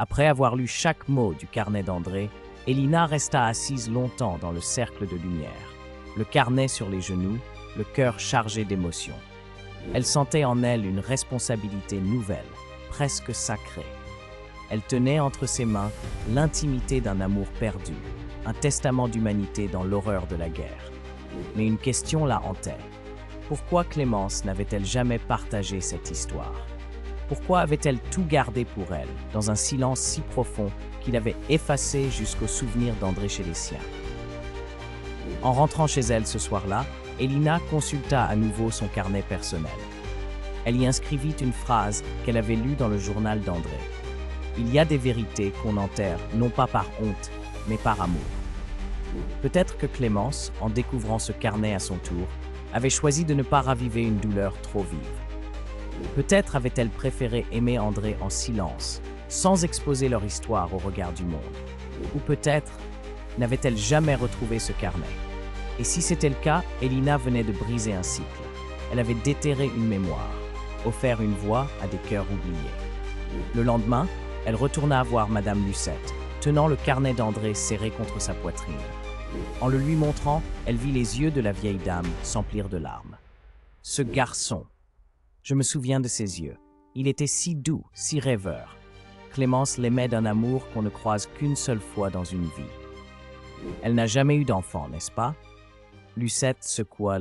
Après avoir lu chaque mot du carnet d'André, Elina resta assise longtemps dans le cercle de lumière, le carnet sur les genoux, le cœur chargé d'émotions. Elle sentait en elle une responsabilité nouvelle, presque sacrée. Elle tenait entre ses mains l'intimité d'un amour perdu, un testament d'humanité dans l'horreur de la guerre. Mais une question la hantait. Pourquoi Clémence n'avait-elle jamais partagé cette histoire? Pourquoi avait-elle tout gardé pour elle, dans un silence si profond qu'il avait effacé jusqu'au souvenir d'André chez les siens? En rentrant chez elle ce soir-là, Elina consulta à nouveau son carnet personnel. Elle y inscrivit une phrase qu'elle avait lue dans le journal d'André. Il y a des vérités qu'on enterre non pas par honte, mais par amour. Peut-être que Clémence, en découvrant ce carnet à son tour, avait choisi de ne pas raviver une douleur trop vive. Peut-être avait-elle préféré aimer André en silence, sans exposer leur histoire au regard du monde. Ou peut-être n'avait-elle jamais retrouvé ce carnet. Et si c'était le cas, Elina venait de briser un cycle. Elle avait déterré une mémoire, offert une voix à des cœurs oubliés. Le lendemain, elle retourna voir Madame Lucette, tenant le carnet d'André serré contre sa poitrine. En le lui montrant, elle vit les yeux de la vieille dame s'emplir de larmes. Ce garçon, je me souviens de ses yeux. Il était si doux, si rêveur. Clémence l'aimait d'un amour qu'on ne croise qu'une seule fois dans une vie. Elle n'a jamais eu d'enfant, n'est-ce pas? Lucette secoua